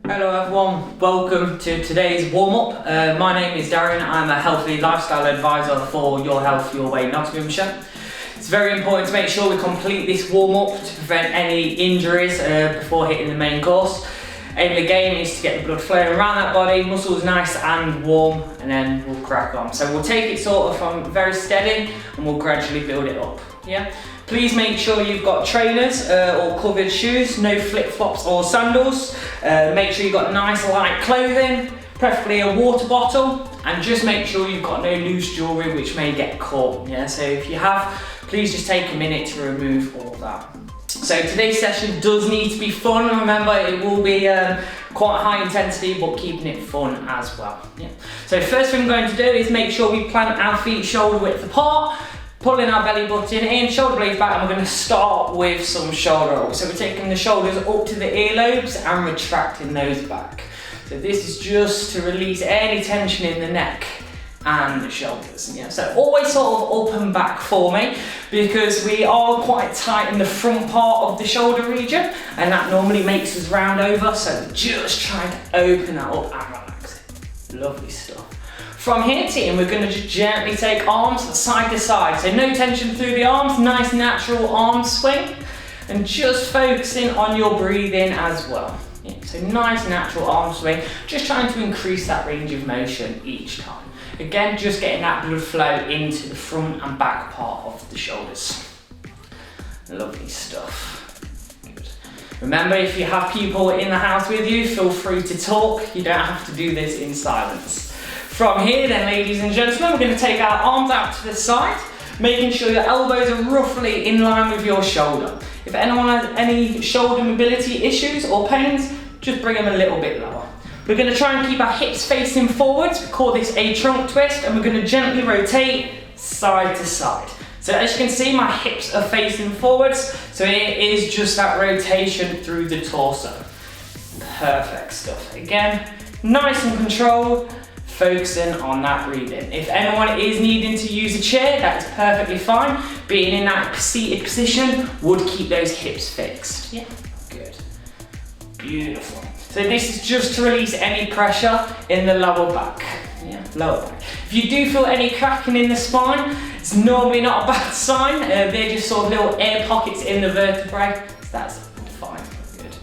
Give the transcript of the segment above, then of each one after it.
Hello everyone, welcome to today's warm-up. My name is Darren, I'm a healthy lifestyle advisor for Your Health, Your Way, Nottinghamshire. It's very important to make sure we complete this warm-up to prevent any injuries before hitting the main course. Aim of the game is to get the blood flowing around that body, muscles nice and warm, and then we'll crack on. So we'll take it sort of from very steady and we'll gradually build it up. Yeah. Please make sure you've got trainers or covered shoes, no flip-flops or sandals. Make sure you've got nice light clothing, preferably a water bottle, and just make sure you've got no loose jewellery which may get caught. Yeah, so if you have, please just take a minute to remove all that. So today's session does need to be fun. Remember, it will be quite high intensity, but keeping it fun as well. Yeah. So first thing I'm going to do is make sure we plant our feet shoulder width apart. Pulling our belly button in, shoulder blades back, and we're going to start with some shoulder rolls. So we're taking the shoulders up to the earlobes and retracting those back. So this is just to release any tension in the neck and the shoulders. Yeah. So always sort of up and back for me, because we are quite tight in the front part of the shoulder region, and that normally makes us round over. So just trying to open that up and relax it. Lovely stuff. From here, team, we're going to just gently take arms side to side. So no tension through the arms, nice natural arm swing. And just focusing on your breathing as well. Yeah, so nice natural arm swing, just trying to increase that range of motion each time. Again, just getting that blood flow into the front and back part of the shoulders. Lovely stuff. Good. Remember, if you have people in the house with you, feel free to talk. You don't have to do this in silence. From here then, ladies and gentlemen, we're going to take our arms out to the side, making sure your elbows are roughly in line with your shoulder. If anyone has any shoulder mobility issues or pains, just bring them a little bit lower. We're going to try and keep our hips facing forwards. We call this a trunk twist, and we're going to gently rotate side to side. So as you can see, my hips are facing forwards, so it is just that rotation through the torso. Perfect stuff. Again, nice and controlled. Focusing on that breathing. If anyone is needing to use a chair, that is perfectly fine. Being in that seated position would keep those hips fixed. Yeah, good. Beautiful. So this is just to release any pressure in the lower back. Yeah, lower back. If you do feel any cracking in the spine, it's normally not a bad sign. They're just sort of little air pockets in the vertebrae. So that's fine. Good.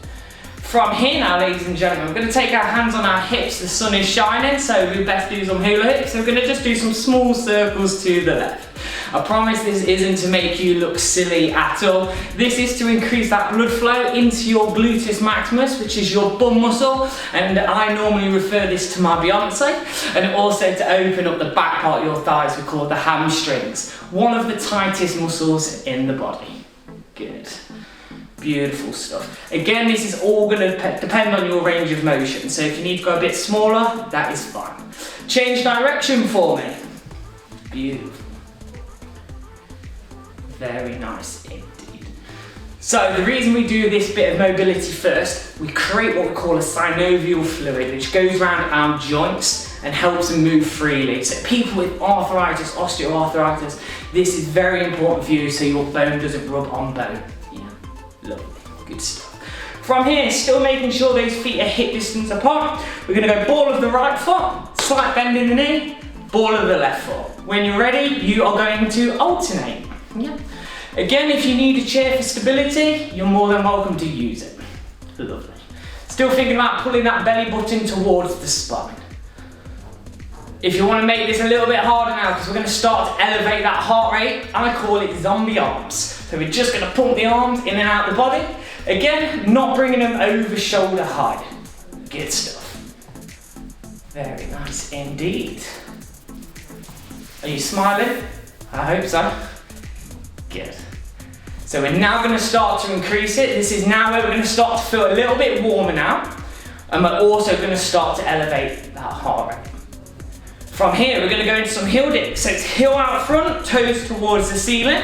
From here now, ladies and gentlemen, we're going to take our hands on our hips. The sun is shining, so we best do some hula hoops. So we're going to just do some small circles to the left. I promise this isn't to make you look silly at all. This is to increase that blood flow into your gluteus maximus, which is your bum muscle, and I normally refer this to my Beyonce, and also to open up the back part of your thighs, we call it the hamstrings. One of the tightest muscles in the body. Good. Beautiful stuff. Again, this is all going to depend on your range of motion. So if you need to go a bit smaller, that is fine. Change direction for me. Beautiful. Very nice indeed. So the reason we do this bit of mobility first, we create what we call a synovial fluid, which goes around our joints and helps them move freely. So people with arthritis, osteoarthritis, this is very important for you so your bone doesn't rub on bone. Lovely, good stuff. From here, still making sure those feet are hip distance apart, we're going to go ball of the right foot, slight bend in the knee, ball of the left foot. When you're ready, you are going to alternate. Yeah. Again, if you need a chair for stability, you're more than welcome to use it. Lovely. Still thinking about pulling that belly button towards the spine. If you want to make this a little bit harder now, because we're going to start to elevate that heart rate, I call it zombie arms. So we're just going to pump the arms in and out the body. Again, not bringing them over shoulder height. Good stuff. Very nice indeed. Are you smiling? I hope so. Good. So we're now going to start to increase it. This is now where we're going to start to feel a little bit warmer now. And we're also going to start to elevate that heart rate. From here, we're going to go into some heel dips. So it's heel out front, toes towards the ceiling.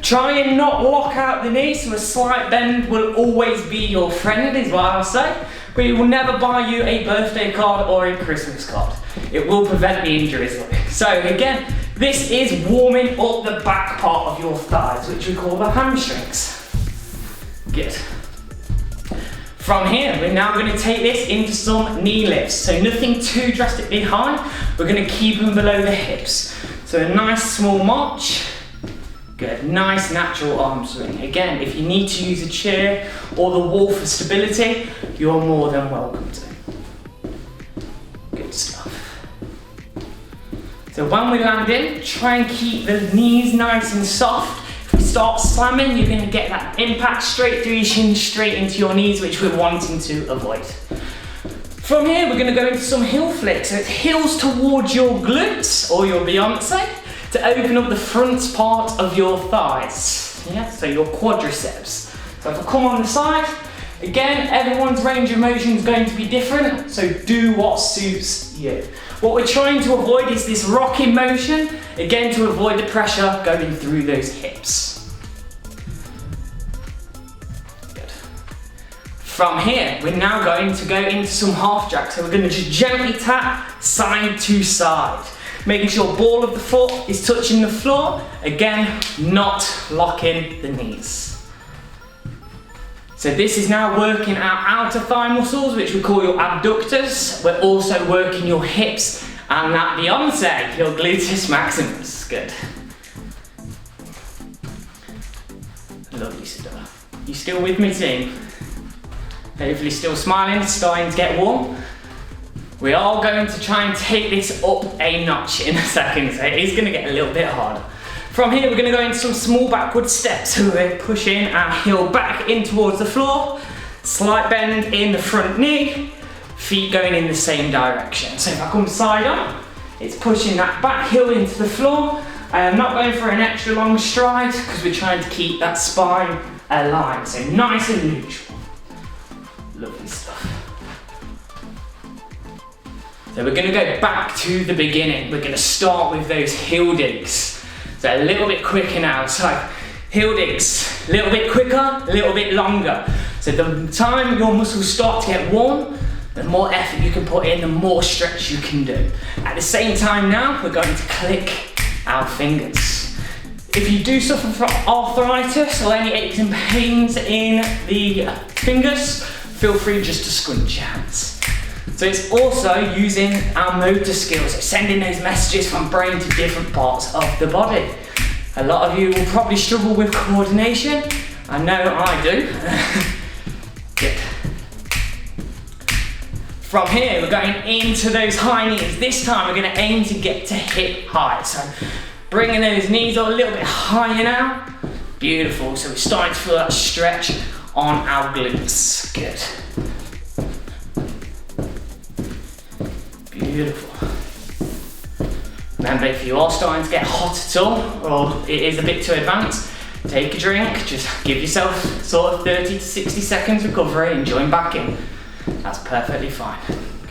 Try and not lock out the knee, so a slight bend will always be your friend, is what I'll say. But it will never buy you a birthday card or a Christmas card. It will prevent the injuries. So again, this is warming up the back part of your thighs, which we call the hamstrings. Good. From here, we're now going to take this into some knee lifts. So nothing too drastically high. We're going to keep them below the hips. So a nice small march. Good, nice natural arm swing. Again, if you need to use a chair or the wall for stability, you're more than welcome to. Good stuff. So when we land in, try and keep the knees nice and soft. If we start slamming, you're going to get that impact straight through your shins, straight into your knees, which we're wanting to avoid. From here, we're going to go into some heel flicks. So it's heels towards your glutes or your Beyonce to open up the front part of your thighs. Yeah, so your quadriceps. So if I come on the side, again, everyone's range of motion is going to be different, so do what suits you. What we're trying to avoid is this rocking motion, again to avoid the pressure going through those hips. Good. From here, we're now going to go into some half jacks. So we're going to just gently tap side to side, making sure ball of the foot is touching the floor, again, not locking the knees. So this is now working our outer thigh muscles, which we call your abductors. We're also working your hips and that Beyonce, your gluteus maximus. Good. Lovely stuff. You still with me, team? Hopefully still smiling, starting to get warm. We are going to try and take this up a notch in a second, so it is going to get a little bit harder. From here, we're going to go into some small backward steps. So we're pushing our heel back in towards the floor, slight bend in the front knee, feet going in the same direction. So if I come side on, it's pushing that back heel into the floor. I am not going for an extra long stride because we're trying to keep that spine aligned. So nice and neutral. Lovely stuff. So we're going to go back to the beginning. We're going to start with those heel digs. So a little bit quicker now, so heel digs, a little bit quicker, a little bit longer. So the time your muscles start to get warm, the more effort you can put in, the more stretch you can do. At the same time now, we're going to click our fingers. If you do suffer from arthritis or any aches and pains in the fingers, feel free just to scrunch your hands. So it's also using our motor skills, so sending those messages from brain to different parts of the body. A lot of you will probably struggle with coordination. I know I do. Good. From here, we're going into those high knees. This time, we're going to aim to get to hip height. So bringing those knees up a little bit higher now. Beautiful. So we're starting to feel that stretch on our glutes. Good. Beautiful. Remember, if you are starting to get hot at all, or it is a bit too advanced, take a drink, just give yourself sort of 30 to 60 seconds recovery and join back in. That's perfectly fine.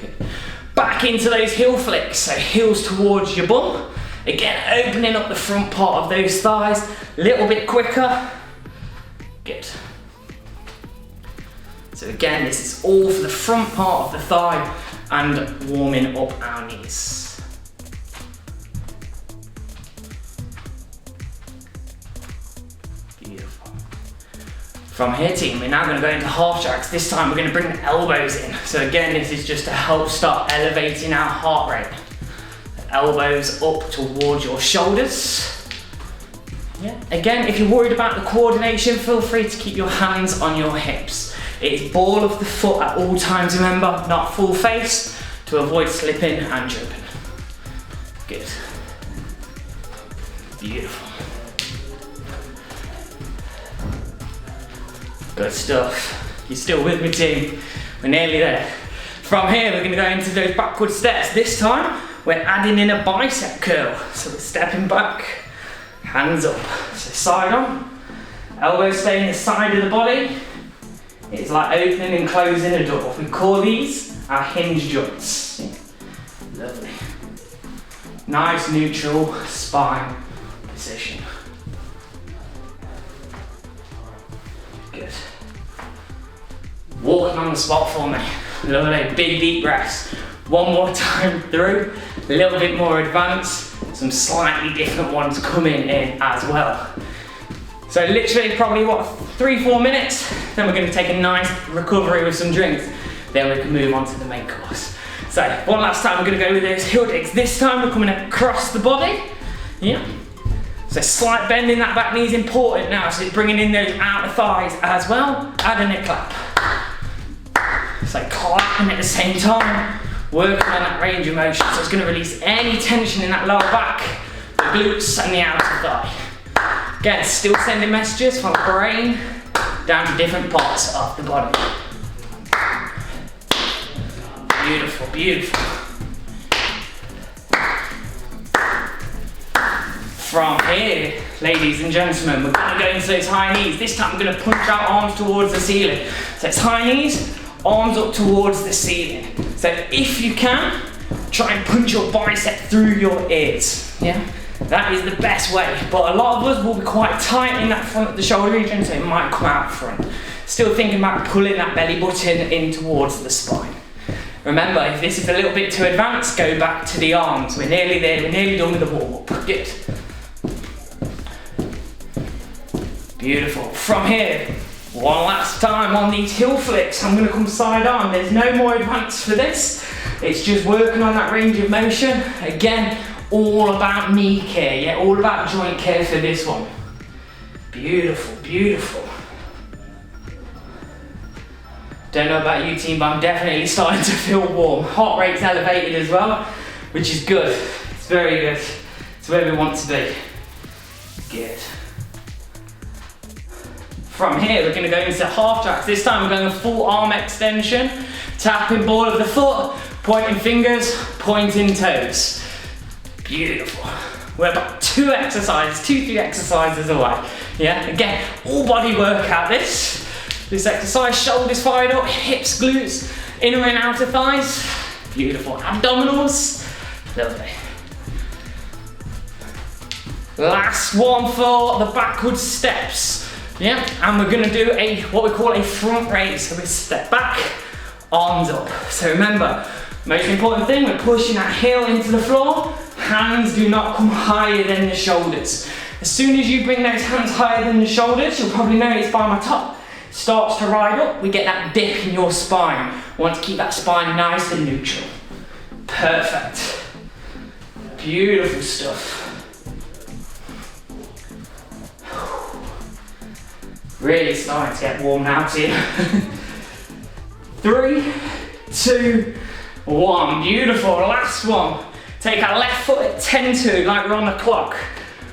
Good. Back into those heel flicks, so heels towards your bum. Again, opening up the front part of those thighs, a little bit quicker. Good. So again, this is all for the front part of the thigh and warming up our knees. Beautiful. From here, team, we're now going to go into half jacks. This time we're going to bring the elbows in. So again, this is just to help start elevating our heart rate. Elbows up towards your shoulders. Yeah. Again, if you're worried about the coordination, feel free to keep your hands on your hips. It is ball of the foot at all times, remember, not full face, to avoid slipping and tripping. Good. Beautiful. Good stuff. You're still with me, team? We're nearly there. From here, we're going to go into those backward steps. This time, we're adding in a bicep curl. So we're stepping back, hands up. So side on, elbows stay in the side of the body. It's like opening and closing a door. We call these our hinge joints. Lovely. Nice neutral spine position. Good. Walking on the spot for me. Lovely, big deep breaths. One more time through, a little bit more advanced. Some slightly different ones coming in as well. So literally probably what, 3-4 minutes, then we're gonna take a nice recovery with some drinks. Then we can move on to the main course. So one last time we're gonna go with those heel digs. This time we're coming across the body. Yeah. So slight bend in that back knee is important now, so it's bringing in those outer thighs as well. Add a neck clap. So clapping at the same time, working on that range of motion. So it's going to release any tension in that lower back, the glutes and the outer thigh. Again, still sending messages from the brain down to different parts of the body. Beautiful, beautiful. From here, ladies and gentlemen, we're going to go into those high knees. This time we're going to punch our arms towards the ceiling. So it's high knees, arms up towards the ceiling. So if you can, try and punch your bicep through your ears. Yeah, that is the best way. But a lot of us will be quite tight in that front of the shoulder region, so it might come out front. Still thinking about pulling that belly button in towards the spine. Remember, if this is a little bit too advanced, go back to the arms. We're nearly there, we're nearly done with the warm-up. Good. Beautiful. From here, one last time on these heel flicks. I'm going to come side arm. There's no more advance for this. It's just working on that range of motion. Again, all about knee care, yeah, all about joint care for this one. Beautiful, beautiful. Don't know about you team, but I'm definitely starting to feel warm. Heart rate's elevated as well, which is good. It's very good. It's where we want to be. Good. From here, we're going to go into half jacks. This time we're going full arm extension, tapping ball of the foot, pointing fingers, pointing toes. Beautiful. We're about 3 exercises away. Yeah, again, all body workout this. This exercise, shoulders fired up, hips, glutes, inner and outer thighs. Beautiful. Abdominals. Lovely. Last one for the backward steps. Yeah, and we're gonna do what we call a front raise. So we step back, arms up. So remember, most important thing, we're pushing that heel into the floor. Hands do not come higher than the shoulders. As soon as you bring those hands higher than the shoulders, you'll probably notice by my top, starts to ride up, we get that dip in your spine. We want to keep that spine nice and neutral. Perfect. Beautiful stuff. Really starting to get warm now too. 3, 2, 1. Beautiful. Last one. Take our left foot at 10-2, like we're on the clock.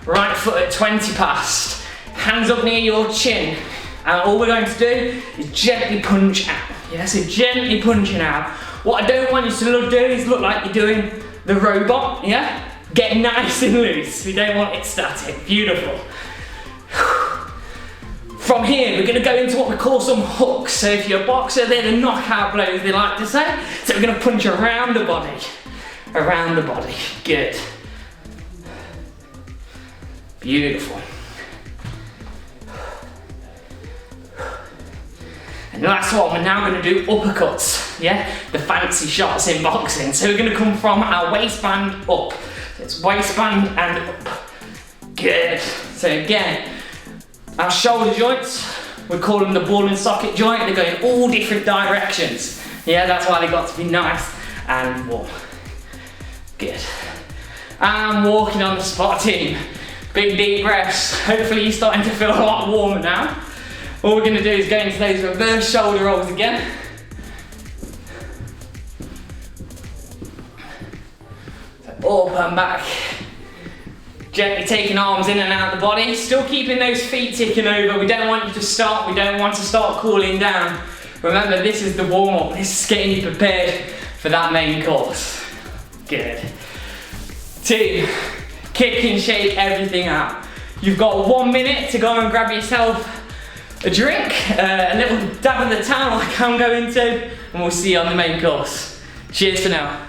Right foot at 20 past. Hands up near your chin. And all we're going to do is gently punch out. Yeah, so gently punching out. What I don't want you to do is look like you're doing the robot, yeah? Get nice and loose. We don't want it static. Beautiful. From here, we're going to go into what we call some hooks. So if you're a boxer, they're the knockout blows, they like to say. So we're going to punch around the body. Around the body. Good. Beautiful. And the last one, we're now going to do uppercuts. Yeah? The fancy shots in boxing. So we're going to come from our waistband up. So it's waistband and up. Good. So again, our shoulder joints, we call them the ball and socket joint. They go in all different directions. Yeah, that's why they got to be nice and warm. Good. And walking on the spot team. Big deep breaths. Hopefully you're starting to feel a lot warmer now. All we're going to do is go into those reverse shoulder rolls again. So up and back. Gently taking arms in and out of the body, still keeping those feet ticking over. We don't want you to stop, we don't want to start cooling down. Remember, this is the warm-up, this is getting you prepared for that main course. Good. Team, kick and shake everything out. You've got 1 minute to go and grab yourself a drink, a little dab of the towel like I'm going to, and we'll see you on the main course. Cheers for now.